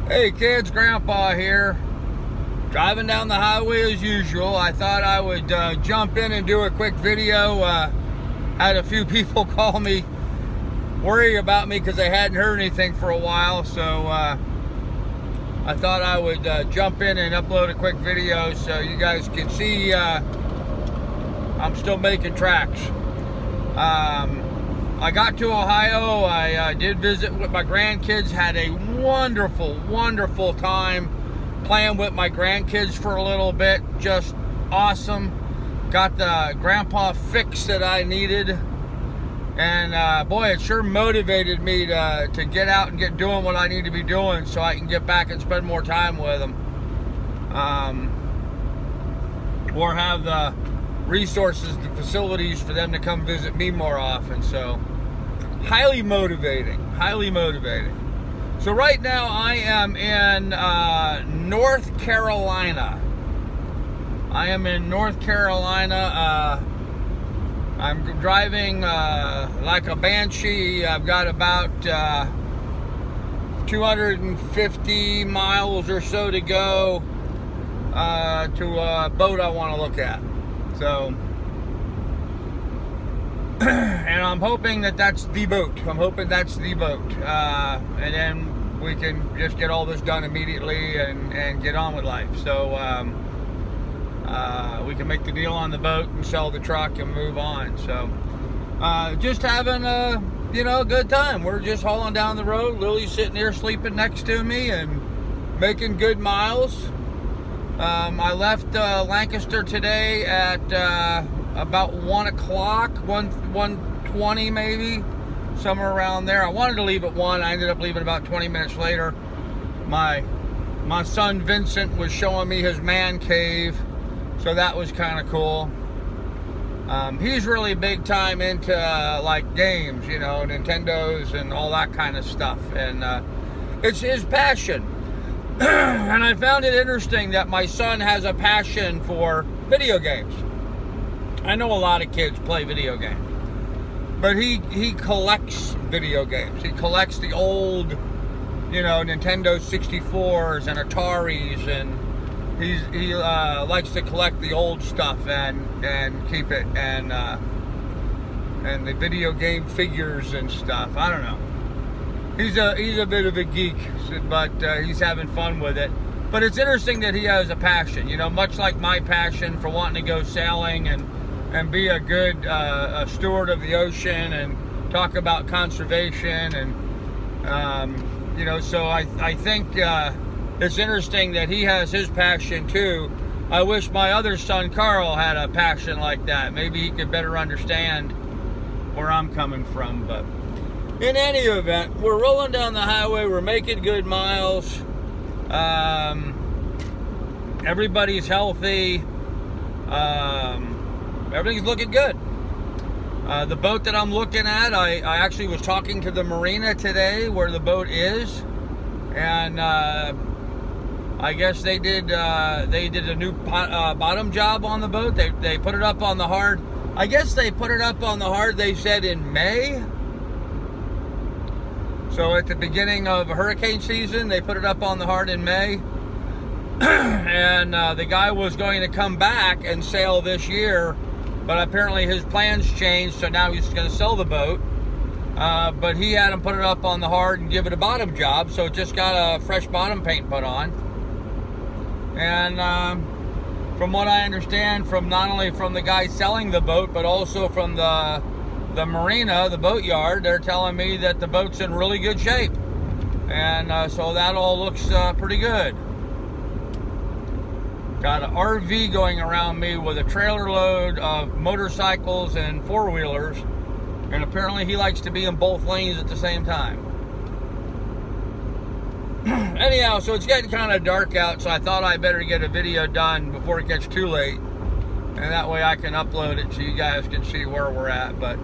Hey kids, Grandpa here. Driving down the highway as usual. I thought I would jump in and do a quick video. Had a few people call me, worry about me because they hadn't heard anything for a while. So I thought I would jump in and upload a quick video so you guys can see I'm still making tracks. I got to Ohio. I did visit with my grandkids, had a wonderful time playing with my grandkids for a little bit. Just awesome. Got the grandpa fix that I needed. And boy, it sure motivated me to get out and get doing what I need to be doing so I can get back and spend more time with them. Or have the resources and facilities for them to come visit me more often. So highly motivating. So right now I am in North Carolina. I'm driving like a banshee. I've got about 250 miles or so to go to a boat I want to look at. So, and I'm hoping that that's the boat. And then we can just get all this done immediately and get on with life. So, we can make the deal on the boat and sell the truck and move on. So, just having a, good time. We're just hauling down the road. Lily's sitting here sleeping next to me and making good miles. I left Lancaster today at about 1 o'clock, 1:20 maybe, somewhere around there. I wanted to leave at 1. I ended up leaving about 20 minutes later. My son Vincent was showing me his man cave, so that was kind of cool. He's really big time into like games, Nintendos and all that kind of stuff, and it's his passion. And I found it interesting that my son has a passion for video games. I know a lot of kids play video games, but he collects video games. He collects the old, Nintendo 64s and Ataris, and he likes to collect the old stuff and keep it, and the video game figures and stuff. I don't know. He's a bit of a geek, but he's having fun with it. But it's interesting that he has a passion, much like my passion for wanting to go sailing and be a good steward of the ocean and talk about conservation. And, so I think it's interesting that he has his passion too. I wish my other son, Carl, had a passion like that. Maybe he could better understand where I'm coming from, but in any event, we're rolling down the highway. We're making good miles. Everybody's healthy. Everything's looking good. The boat that I'm looking at, I actually was talking to the marina today where the boat is, and I guess they did a new bottom job on the boat. They put it up on the hard. I guess they put it up on the hard, they said, in May. So at the beginning of hurricane season, they put it up on the hard in May. And the guy was going to come back and sail this year, but apparently his plans changed, so now he's going to sell the boat. But he had him put it up on the hard and give it a bottom job, so it just got a fresh bottom paint put on. And from what I understand, from not only from the guy selling the boat, but also from the marina, the boat yard, they're telling me that the boat's in really good shape. And so that all looks pretty good. Got an RV going around me with a trailer load of motorcycles and four-wheelers, and apparently he likes to be in both lanes at the same time. Anyhow, so it's getting kind of dark out, so I thought I better get a video done before it gets too late, and that way I can upload it so you guys can see where we're at. But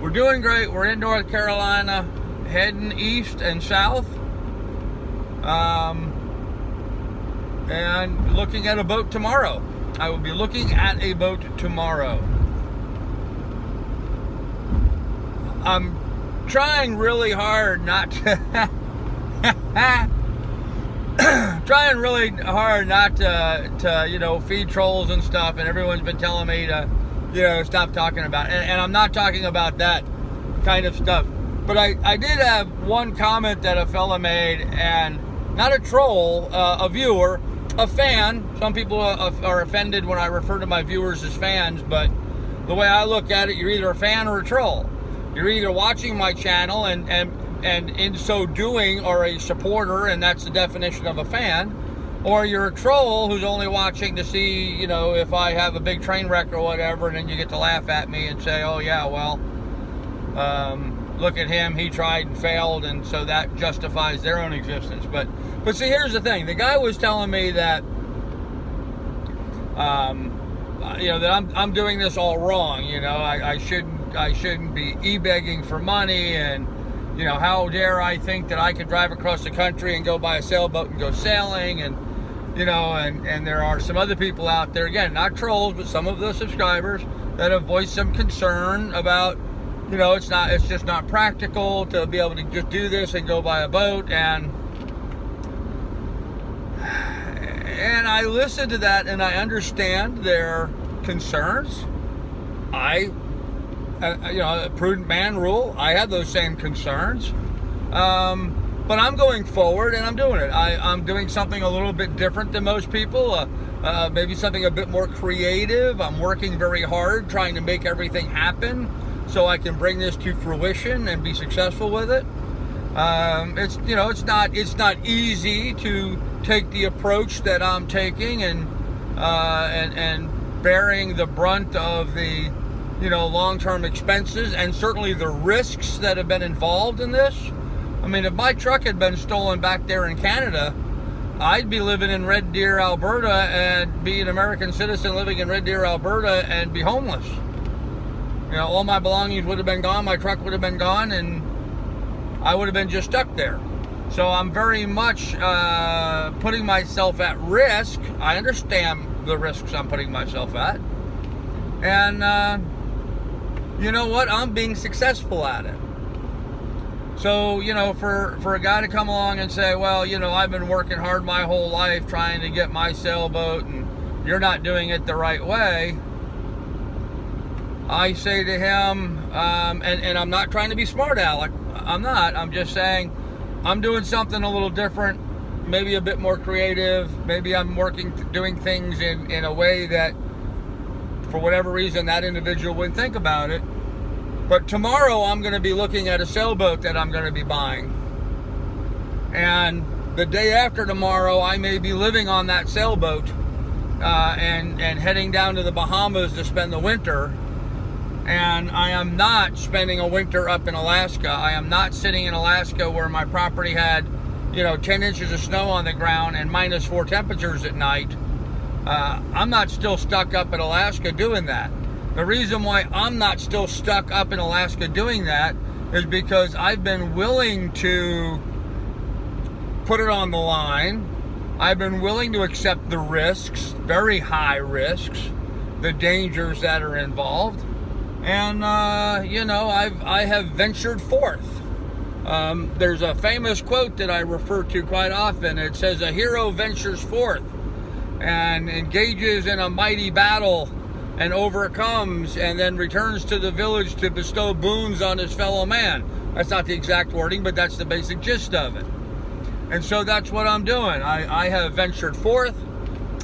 we're doing great. We're in North Carolina, heading east and south, and looking at a boat tomorrow. I will be looking at a boat tomorrow. I'm trying really hard not to trying really hard not to you know, feed trolls and stuff, and everyone's been telling me to, you know, stop talking about it. And I'm not talking about that kind of stuff. But I did have one comment that a fella made, and not a troll, a viewer, a fan. Some people are offended when I refer to my viewers as fans, but the way I look at it, you're either a fan or a troll. You're either watching my channel and in so doing are a supporter, and that's the definition of a fan, or you're a troll who's only watching to see, you know, if I have a big train wreck or whatever, and then you get to laugh at me and say, oh yeah, well, look at him, he tried and failed, and so that justifies their own existence. But see, here's the thing. The guy was telling me that, you know, that I'm doing this all wrong. You know, I shouldn't be e-begging for money, and, you know, how dare I think that I could drive across the country and go buy a sailboat and go sailing, and, you know, and there are some other people out there, again, not trolls, but some of the subscribers that have voiced some concern about, you know, it's just not practical to be able to just do this and go buy a boat, and I listened to that, and I understand their concerns. You know, a prudent man rule, I have those same concerns. But I'm going forward, and I'm doing it. I'm doing something a little bit different than most people, maybe something a bit more creative. I'm working very hard trying to make everything happen so I can bring this to fruition and be successful with it. It's, you know, it's not easy to take the approach that I'm taking and bearing the brunt of the, you know, long-term expenses and certainly the risks that have been involved in this. I mean, if my truck had been stolen back there in Canada, I'd be living in Red Deer, Alberta, and be an American citizen living in Red Deer, Alberta, and be homeless. You know, all my belongings would have been gone, my truck would have been gone, and I would have been just stuck there. So I'm very much putting myself at risk. I understand the risks I'm putting myself at. And you know what? I'm being successful at it. So, you know, for a guy to come along and say, well, you know, I've been working hard my whole life trying to get my sailboat and you're not doing it the right way, I say to him, and I'm not trying to be smart aleck, I'm not, I'm just saying I'm doing something a little different, maybe a bit more creative, maybe I'm doing things in a way that for whatever reason that individual wouldn't think about it. But tomorrow I'm going to be looking at a sailboat that I'm going to be buying. And the day after tomorrow I may be living on that sailboat and heading down to the Bahamas to spend the winter. And I am not spending a winter up in Alaska. I am not sitting in Alaska where my property had, you know, 10 inches of snow on the ground and -4 temperatures at night. I'm not still stuck up in Alaska doing that. The reason why I'm not still stuck up in Alaska doing that is because I've been willing to put it on the line. I've been willing to accept the risks, very high risks, the dangers that are involved. And, you know, I have ventured forth. There's a famous quote that I refer to quite often. It says, a hero ventures forth and engages in a mighty battle and overcomes and then returns to the village to bestow boons on his fellow man. That's not the exact wording, but that's the basic gist of it. And so that's what I'm doing. I have ventured forth.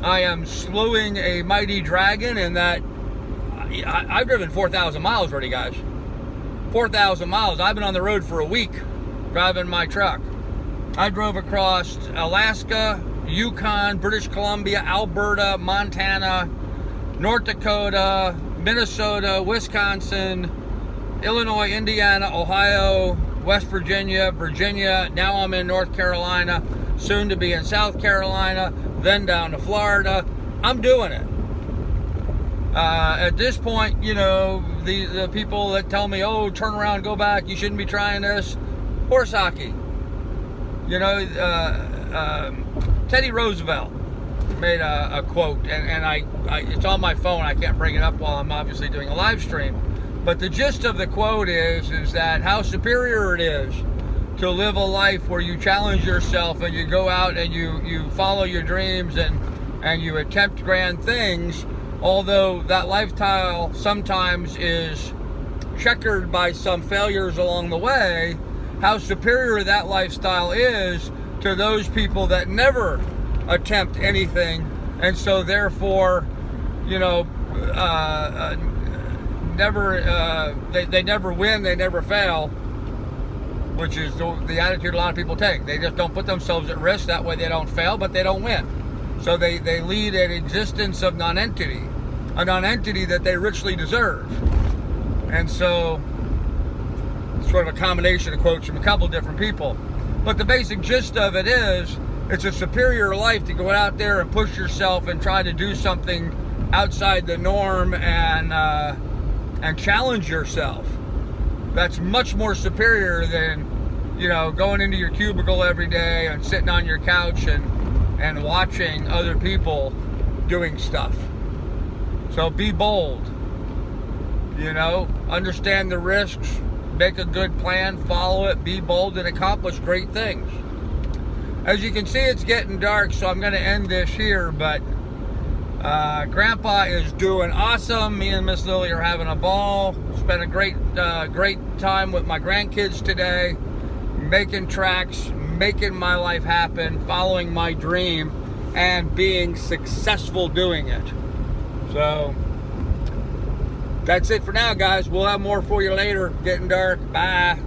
I am slewing a mighty dragon in that I've driven 4,000 miles already, guys. 4,000 miles. I've been on the road for a week driving my truck. I drove across Alaska, Yukon, British Columbia, Alberta, Montana, North Dakota, Minnesota, Wisconsin, Illinois, Indiana, Ohio, West Virginia, Virginia. Now I'm in North Carolina, soon to be in South Carolina, then down to Florida. I'm doing it. At this point, you know, the people that tell me, oh, turn around, go back, you shouldn't be trying this, horse hockey. You know, Teddy Roosevelt made a quote, and I it's on my phone. I can't bring it up while I'm obviously doing a live stream. But the gist of the quote is that how superior it is to live a life where you challenge yourself and you go out and you follow your dreams and you attempt grand things, although that lifestyle sometimes is checkered by some failures along the way, how superior that lifestyle is to those people that never attempt anything, and so therefore, you know, they never win, they never fail, which is the attitude a lot of people take. They just don't put themselves at risk, that way they don't fail, but they don't win. So they lead an existence of non-entity, a non-entity that they richly deserve. And so, sort of a combination of quotes from a couple different people. But the basic gist of it is, it's a superior life to go out there and push yourself and try to do something outside the norm and challenge yourself. That's much more superior than, you know, going into your cubicle every day and sitting on your couch and watching other people doing stuff. So be bold, you know, understand the risks, make a good plan, follow it, be bold, and accomplish great things. As you can see, it's getting dark, so I'm going to end this here, but Grandpa is doing awesome. Me and Miss Lily are having a ball. Spent a great time with my grandkids today, making tracks, making my life happen, following my dream, and being successful doing it. So that's it for now, guys. We'll have more for you later. Getting dark. Bye.